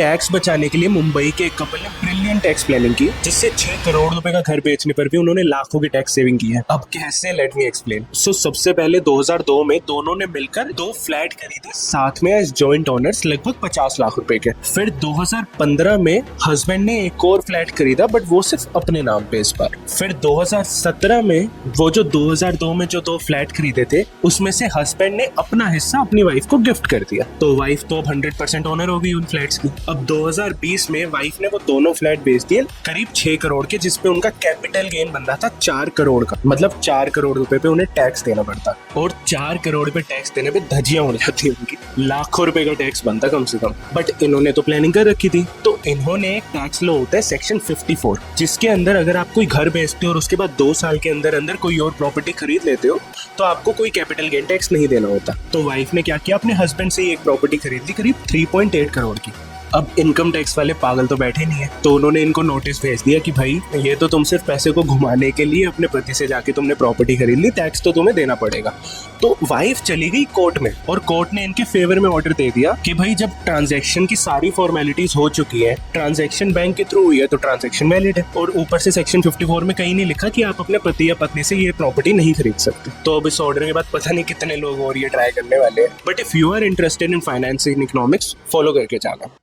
Tax बचाने के लिए मुंबई के एक कपल ने ब्रिलियंट टैक्स प्लानिंग की, जिससे 6 करोड़ रुपए का घर बेचने पर भी उन्होंने लाखों की टैक्स सेविंग की है। अब कैसे, लेट मी एक्सप्लेन। सो सबसे पहले 2002 में दोनों ने मिलकर 2 फ्लैट खरीदे साथ में एज जॉइंट ओनर्स, लगभग 50 लाख रुपए के। फिर 2015 में हस्बैंड ने एक और फ्लैट खरीदा, बट वो सिर्फ अपने नाम पे इस बार। फिर 2017 में वो जो 2002 में जो 2 फ्लैट खरीदे थे उसमें से हस्बैंड ने अपना हिस्सा अपनी वाइफ को गिफ्ट कर दिया, तो वाइफ तो अब 100% ओनर हो गई उन फ्लैट्स की। अब 2020 में वाइफ ने वो दोनों फ्लैट बेच दिए करीब 6 करोड़ के, जिसपे उनका कैपिटल गेन बन रहा था 4 करोड़ का। मतलब 4 करोड़ रुपए पे उन्हें टैक्स देना पड़ता, और 4 करोड़ पे टैक्स देने पे धज्जियां उड़ जाती है उनकी। लाखों रुपए का टैक्स बनता कम से कम। बट इन्होंने तो प्लानिंग कर रखी थी, तो इन्होंने एक टैक्स लॉ होता है सेक्शन 54, जिसके अंदर अगर आप कोई घर बेचते हो और उसके बाद 2 साल के अंदर अंदर कोई और प्रॉपर्टी खरीद लेते हो तो आपको कोई कैपिटल गेन टैक्स नहीं देना होता। तो वाइफ ने क्या किया, अपने हस्बैंड से ही एक प्रॉपर्टी खरीद ली करीब 3.8 करोड़ की। अब इनकम टैक्स वाले पागल तो बैठे नहीं है, तो उन्होंने इनको नोटिस भेज दिया कि भाई ये तो तुम सिर्फ पैसे को घुमाने के लिए अपने पति से जाके तुमने प्रॉपर्टी खरीद ली, टैक्स तो तुम्हें देना पड़ेगा। तो वाइफ चली गई कोर्ट में, और कोर्ट ने इनके फेवर में ऑर्डर दे दिया कि भाई जब ट्रांजैक्शन की सारी फॉर्मेलिटीज हो चुकी है, ट्रांजैक्शन बैंक के थ्रू हुई है, तो ट्रांजैक्शन वैलिड है। और ऊपर से सेक्शन 54 में कहीं नहीं लिखा कि आप अपने पति या पत्नी से ये प्रॉपर्टी नहीं खरीद सकते। तो अब इस ऑर्डर के बाद पता नहीं कितने लोग और ये ट्राई करने वाले हैं। But if you are interested in finance in economics, follow करके जाना।